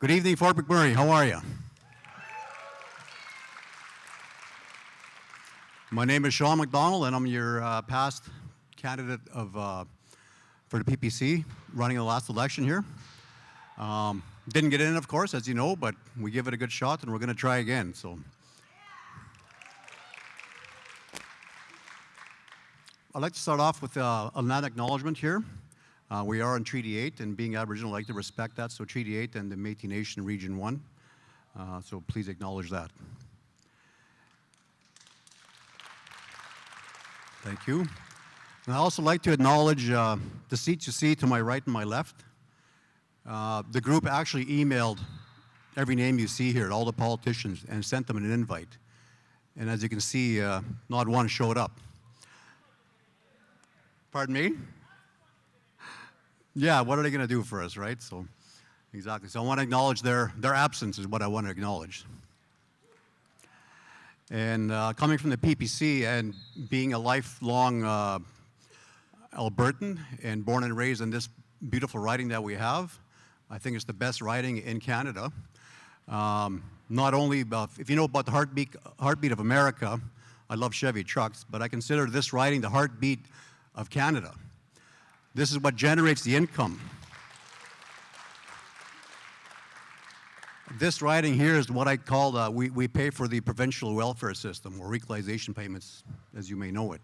Good evening, Fort McMurray. How are you? My name is Shawn McDonald, and I'm your past candidate for the PPC, running the last election here. Didn't get in, of course, as you know, but we give it a good shot, and we're going to try again. So, I'd like to start off with a land acknowledgement here. We are in Treaty 8, and being Aboriginal, I like to respect that. So Treaty 8 and the Métis Nation Region 1. So please acknowledge that. Thank you. And I'd also like to acknowledge the seats you see to my right and my left. The group actually emailed every name you see here, all the politicians, and sent them an invite. And as you can see, not one showed up. Pardon me? Yeah, what are they going to do for us, right? So, exactly. So I want to acknowledge their absence is what I want to acknowledge. And coming from the PPC and being a lifelong Albertan and born and raised in this beautiful riding that we have, I think it's the best riding in Canada. Not only, if you know about the heartbeat of America, I love Chevy trucks, but I consider this riding the heartbeat of Canada. This is what generates the income. This riding here is what I call, we pay for the provincial welfare system, or equalization payments, as you may know it.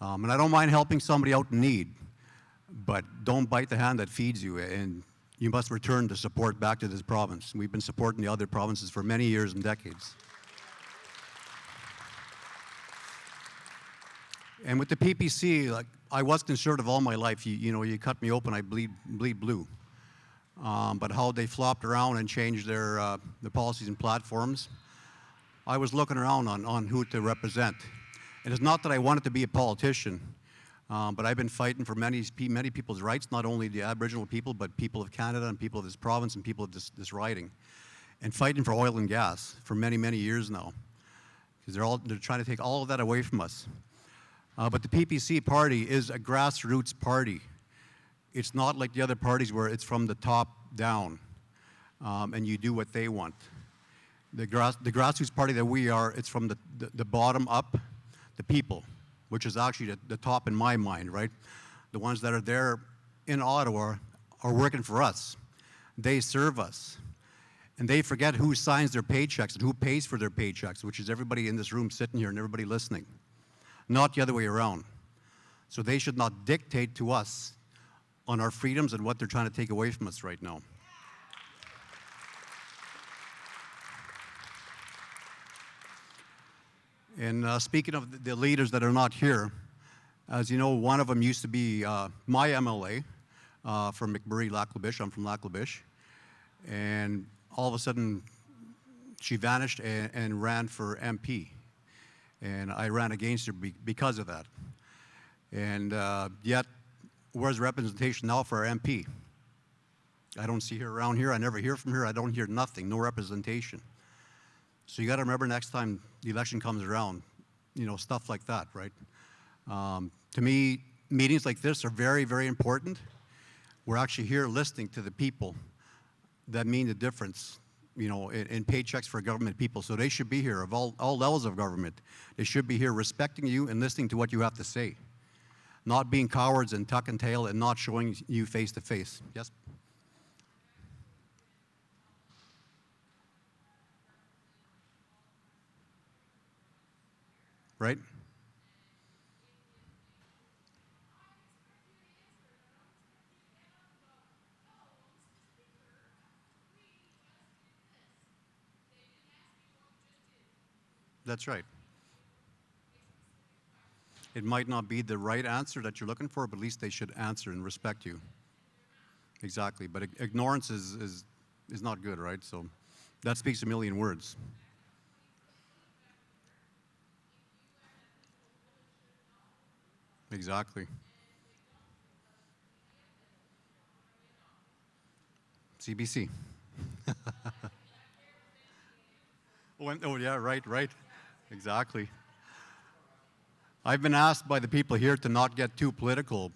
And I don't mind helping somebody out in need, but don't bite the hand that feeds you, and you must return the support back to this province. We've been supporting the other provinces for many years and decades. And with the PPC, like, I was conservative all my life. You know, you cut me open, I bleed blue. But how they flopped around and changed their policies and platforms, I was looking around on who to represent. And it's not that I wanted to be a politician, but I've been fighting for many people's rights, not only the Aboriginal people, but people of Canada and people of this province and people of this riding, and fighting for oil and gas for many, many years now, because they're trying to take all of that away from us. But the PPC party is a grassroots party. It's not like the other parties where it's from the top down, and you do what they want. The grassroots party that we are, it's from the bottom up, the people, which is actually the top in my mind, right? The ones that are there in Ottawa are working for us. They serve us. And they forget who signs their paychecks and who pays for their paychecks, which is everybody in this room sitting here and everybody listening. Not the other way around. So they should not dictate to us on our freedoms and what they're trying to take away from us right now. And speaking of the leaders that are not here, as you know, one of them used to be my MLA from McMurray-Lac-La-Biche. I'm from Lac-La-Biche. And all of a sudden, she vanished and ran for MP. And I ran against her because of that. And yet, where's representation now for our MP? I don't see her around here. I never hear from her. I don't hear nothing, no representation. So you got to remember next time the election comes around, you know, stuff like that, right? To me, meetings like this are very, very important. We're actually here listening to the people that mean the difference, you know, in paychecks for government people. So they should be here of all levels of government. They should be here respecting you and listening to what you have to say. Not being cowards and tuck and tail and not showing you face to face. Yes? Right? That's right. It might not be the right answer that you're looking for, but at least they should answer and respect you. Exactly. But ignorance is not good, right? So that speaks a million words. Exactly. CBC. Oh, yeah, right. Exactly. I've been asked by the people here to not get too political,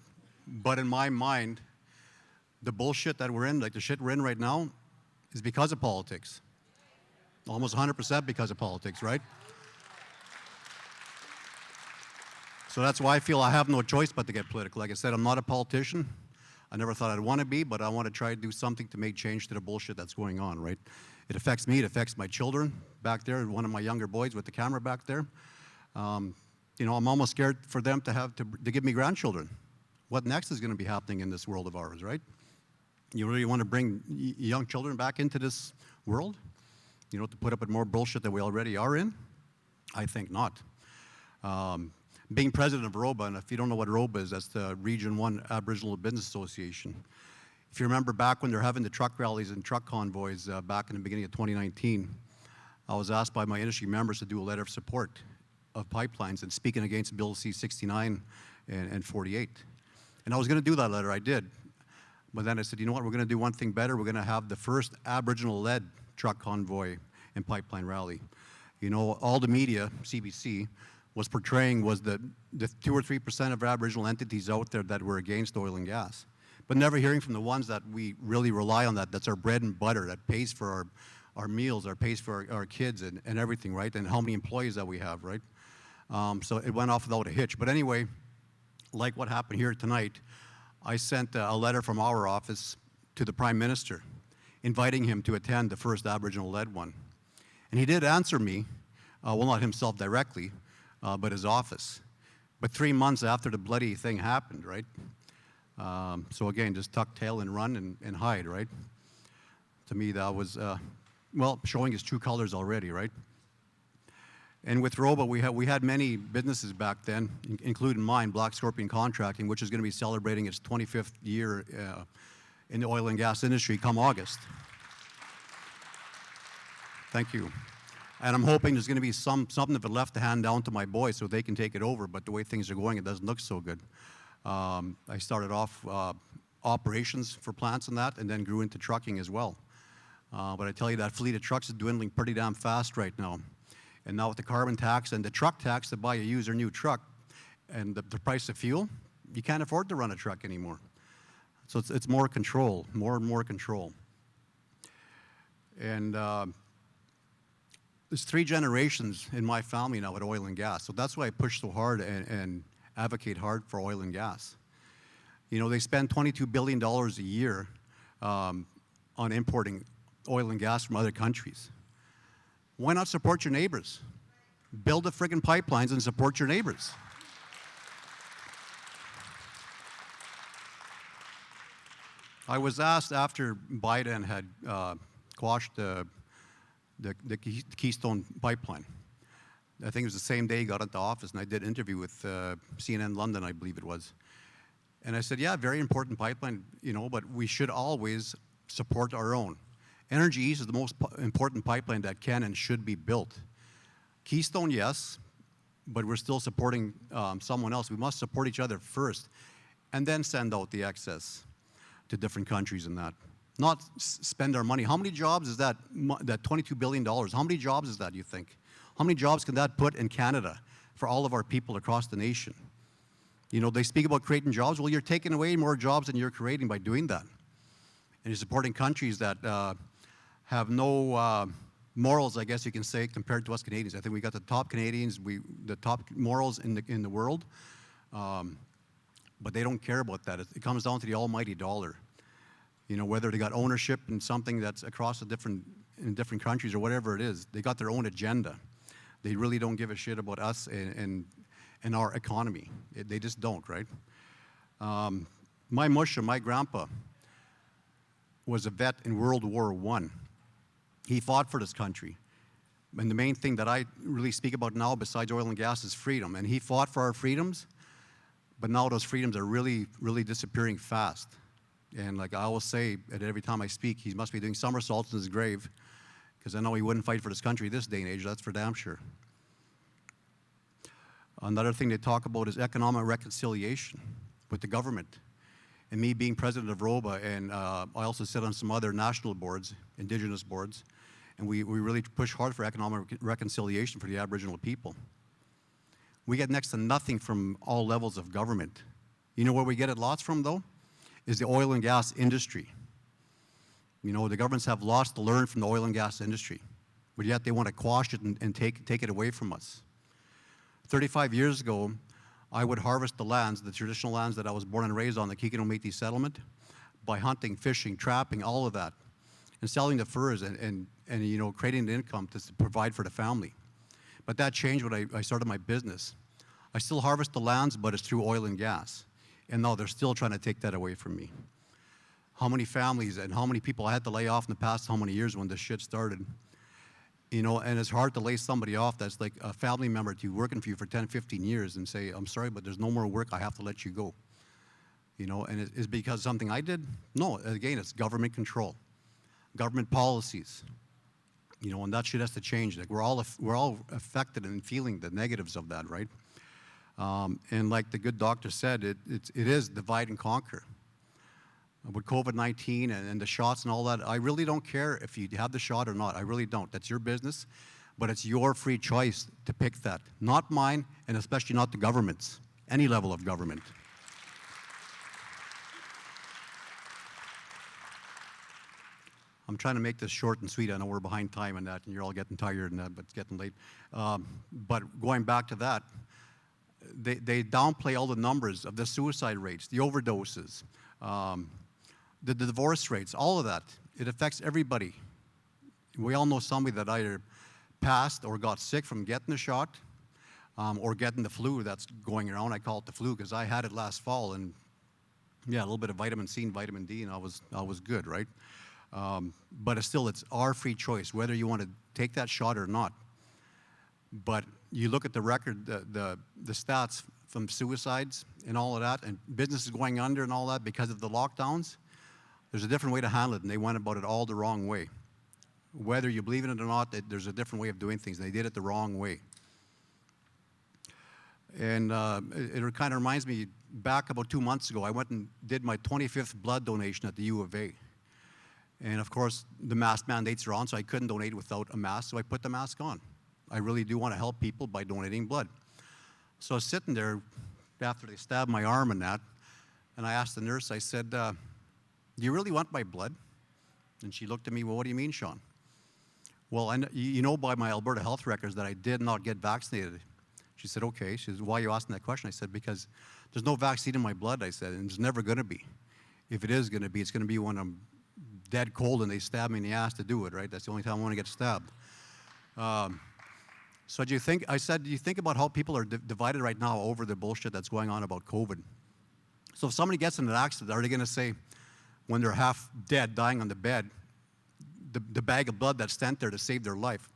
but in my mind, the bullshit that we're in, like the shit we're in right now, is because of politics. Almost 100% because of politics, right? So that's why I feel I have no choice but to get political. Like I said, I'm not a politician. I never thought I'd want to be, but I want to try to do something to make change to the bullshit that's going on, right? It affects me, it affects my children back there, one of my younger boys with the camera back there. You know, I'm almost scared for them to give me grandchildren. What next is going to be happening in this world of ours, right? You really want to bring young children back into this world? You know, to put up with more bullshit that we already are in? I think not. Being president of ROBA, and if you don't know what ROBA is, that's the Region 1 Aboriginal Business Association. If you remember back when they're having the truck rallies and truck convoys back in the beginning of 2019, I was asked by my industry members to do a letter of support of pipelines and speaking against Bill C-69 and 48. And I was going to do that letter, I did. But then I said, you know what, we're going to do one thing better. We're going to have the first Aboriginal-led truck convoy and pipeline rally. You know, all the media, CBC, was portraying was the 2 or 3% of Aboriginal entities out there that were against oil and gas. But never hearing from the ones that we really rely on, that's our bread and butter, that pays for our meals, that pays for our kids and everything, right? And how many employees that we have, right? So it went off without a hitch. But anyway, like what happened here tonight, I sent a letter from our office to the Prime Minister, inviting him to attend the first Aboriginal-led one. And he did answer me, well, not himself directly, but his office. But 3 months after the bloody thing happened, right? So again, just tuck tail and run and hide, right? To me, that was, well, showing his true colors already, right? And with ROBA, we had many businesses back then, including mine, Black Scorpion Contracting, which is going to be celebrating its 25th year in the oil and gas industry come August. Thank you. And I'm hoping there's going to be something of it left to hand down to my boys so they can take it over, but the way things are going, it doesn't look so good. I started off operations for plants and that, and then grew into trucking as well. But I tell you, that fleet of trucks is dwindling pretty damn fast right now. And now with the carbon tax and the truck tax to buy a used or new truck, and the price of fuel, you can't afford to run a truck anymore. So it's more control, more and more control. And there's 3 generations in my family now with oil and gas. So that's why I push so hard and advocate hard for oil and gas. You know, they spend $22 billion a year on importing oil and gas from other countries. Why not support your neighbors? Build the friggin' pipelines and support your neighbors. I was asked after Biden had quashed the Keystone pipeline. I think it was the same day he got into office, and I did an interview with CNN London, I believe it was. And I said, yeah, very important pipeline, you know, but we should always support our own. Energy East is the most important pipeline that can and should be built. Keystone, yes, but we're still supporting someone else. We must support each other first, and then send out the excess to different countries and that. Not spend our money. How many jobs is that $22 billion? How many jobs is that, you think? How many jobs can that put in Canada for all of our people across the nation? You know, they speak about creating jobs. Well, you're taking away more jobs than you're creating by doing that. And you're supporting countries that have no morals, I guess you can say, compared to us Canadians. I think we got the top Canadians, the top morals in the world, but they don't care about that. It comes down to the almighty dollar. You know, whether they got ownership in something that's across in different countries or whatever it is, they got their own agenda. They really don't give a shit about us and our economy. They just don't, right? My musha, my grandpa, was a vet in World War I. He fought for this country. And the main thing that I really speak about now, besides oil and gas, is freedom. And he fought for our freedoms, but now those freedoms are really, really disappearing fast. And like I always say, at every time I speak, he must be doing somersaults in his grave, because I know he wouldn't fight for this country this day and age, that's for damn sure. Another thing they talk about is economic reconciliation with the government. And me being president of ROBA, and I also sit on some other national boards, Indigenous boards, and we really push hard for economic reconciliation for the Aboriginal people. We get next to nothing from all levels of government. You know where we get it lots from, though? Is the oil and gas industry. You know, the governments have lost to learn from the oil and gas industry, but yet they want to quash it and take it away from us. 35 years ago, I would harvest the lands, the traditional lands that I was born and raised on, the Kikino Métis settlement, by hunting, fishing, trapping, all of that, and selling the furs and you know, creating the income to provide for the family. But that changed when I started my business. I still harvest the lands, but it's through oil and gas. And now they're still trying to take that away from me. How many families and how many people I had to lay off in the past how many years when this shit started. You know, and it's hard to lay somebody off that's like a family member to you working for you for 10, 15 years and say, I'm sorry, but there's no more work, I have to let you go. You know, and it's because something I did? No, again, it's government control, government policies. You know, and that shit has to change. Like we're all affected and feeling the negatives of that, right? And like the good doctor said, it is divide and conquer. With COVID-19 and the shots and all that, I really don't care if you have the shot or not. I really don't. That's your business, but it's your free choice to pick that. Not mine, and especially not the government's, any level of government. I'm trying to make this short and sweet. I know we're behind time on that, and you're all getting tired and that, but it's getting late. But going back to that, they downplay all the numbers of the suicide rates, the overdoses, the divorce rates, all of that. It affects everybody. We all know somebody that either passed or got sick from getting the shot or getting the flu that's going around. I call it the flu because I had it last fall, and yeah, a little bit of vitamin C and vitamin D, and I was good, right? But it's our free choice whether you want to take that shot or not. But you look at the record, the stats from suicides and all of that, and businesses going under and all that because of the lockdowns. There's a different way to handle it, and they went about it all the wrong way. Whether you believe in it or not, there's a different way of doing things. They did it the wrong way. And it kind of reminds me, back about 2 months ago, I went and did my 25th blood donation at the U of A. And of course, the mask mandates are on, so I couldn't donate without a mask, so I put the mask on. I really do want to help people by donating blood. So I was sitting there after they stabbed my arm and that, and I asked the nurse, I said, do you really want my blood? And she looked at me, well, what do you mean, Shawn? Well, you know by my Alberta health records that I did not get vaccinated. She said, okay. She said, why are you asking that question? I said, because there's no vaccine in my blood, I said, and there's never going to be. If it is going to be, it's going to be when I'm dead cold and they stab me in the ass to do it, right? That's the only time I want to get stabbed. So do you think, I said, do you think about how people are divided right now over the bullshit that's going on about COVID? So if somebody gets in an accident, are they going to say, when they're half dead, dying on the bed, the bag of blood that's sent there to save their life,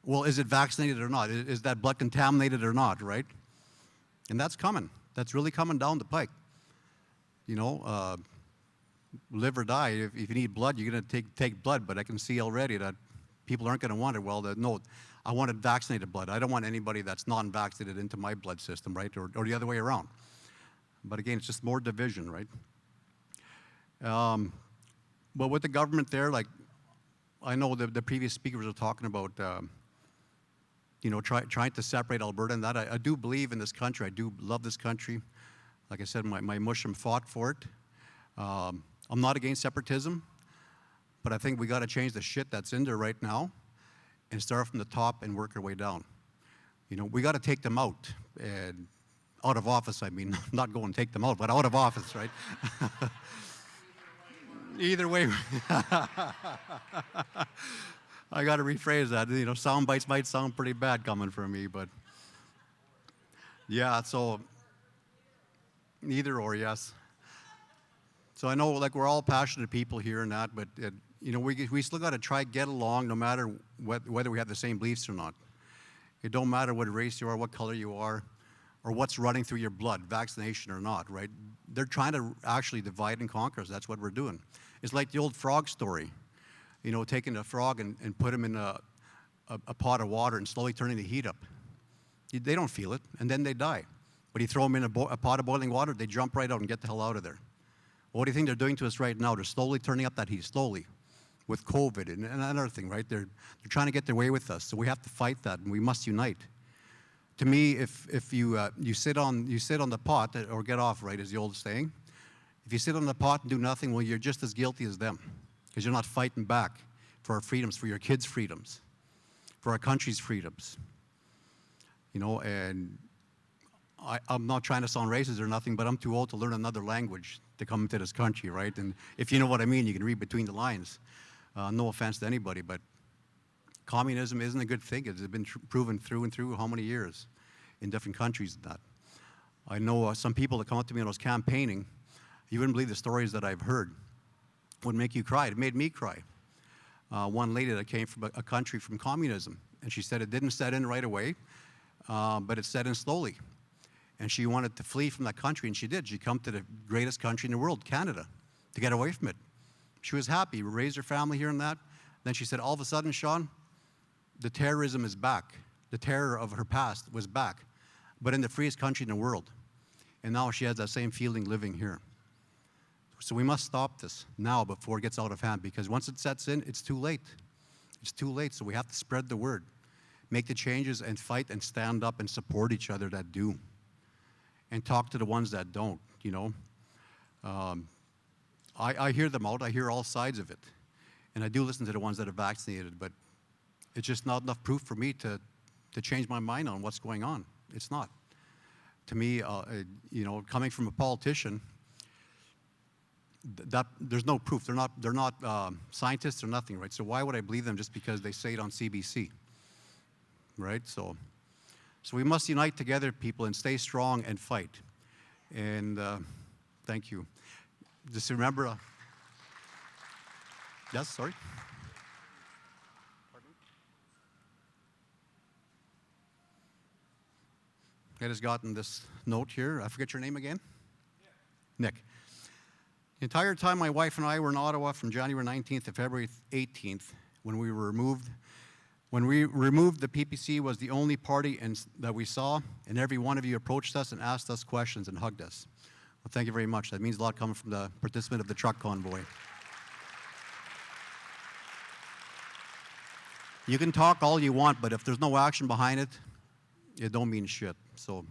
well, is it vaccinated or not? Is that blood contaminated or not, right? And that's coming. That's really coming down the pike. You know, live or die. If you need blood, you're going to take blood, but I can see already that people aren't going to want it. Well, no, I wanted vaccinated blood. I don't want anybody that's non-vaccinated into my blood system, right? Or the other way around. But again, it's just more division, right? But with the government there, like, I know the previous speakers were talking about, you know, trying to separate Alberta and that. I do believe in this country. I do love this country. Like I said, my mushroom fought for it. I'm not against separatism, but I think we got to change the shit that's in there right now and start from the top and work our way down. You know, we got to take them out, and out of office, I mean, not go and take them out, but out of office, right? Either way. I got to rephrase that. You know, sound bites might sound pretty bad coming from me, but yeah, so either or, yes. So I know, like, we're all passionate people here and that, but you know, we still got to try to get along no matter whether we have the same beliefs or not. It don't matter what race you are, what color you are, or what's running through your blood, vaccination or not, right? They're trying to actually divide and conquer us. That's what we're doing. It's like the old frog story, you know, taking a frog and put him in a pot of water and slowly turning the heat up. They don't feel it, and then they die. But you throw them in a pot of boiling water, they jump right out and get the hell out of there. What do you think they're doing to us right now? They're slowly turning up that heat, slowly, with COVID and another thing, right? They're trying to get their way with us, so we have to fight that, and we must unite. To me, if you sit on the pot or get off, right, is the old saying. If you sit on the pot and do nothing, well, you're just as guilty as them, because you're not fighting back for our freedoms, for your kids' freedoms, for our country's freedoms. You know, and I'm not trying to sound racist or nothing, but I'm too old to learn another language to come into this country, right? And if you know what I mean, you can read between the lines. No offense to anybody, but communism isn't a good thing. It's been proven through and through how many years in different countries that. I know some people that come up to me when I was campaigning, you wouldn't believe the stories that I've heard. Would make you cry. It made me cry. One lady that came from a country from communism, and she said it didn't set in right away, but it set in slowly. And she wanted to flee from that country, and she did. She come to the greatest country in the world, Canada, to get away from it. She was happy, raised her family here and that. Then she said, all of a sudden, Shawn, the terrorism is back. The terror of her past was back, but in the freest country in the world. And now she has that same feeling living here. So we must stop this now before it gets out of hand, because once it sets in, it's too late. It's too late, so we have to spread the word. Make the changes and fight and stand up and support each other that do. And talk to the ones that don't, you know. I hear them out. I hear all sides of it. And I do listen to the ones that are vaccinated, but it's just not enough proof for me to change my mind on what's going on. It's not. To me, you know, coming from a politician, there's no proof. They're not scientists or nothing, right? So why would I believe them just because they say it on CBC, right? So we must unite together, people, and stay strong and fight. And thank you. Just remember. Yes, sorry. I just gotten this note here. I forget your name again? Nick. The entire time my wife and I were in Ottawa from January 19th to February 18th, when we removed the PPC, was the only party that we saw, and every one of you approached us and asked us questions and hugged us. Well, thank you very much. That means a lot coming from the participant of the truck convoy. You can talk all you want, but if there's no action behind it, it don't mean shit. So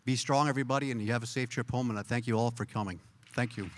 be strong, everybody, and you have a safe trip home, and I thank you all for coming. Thank you.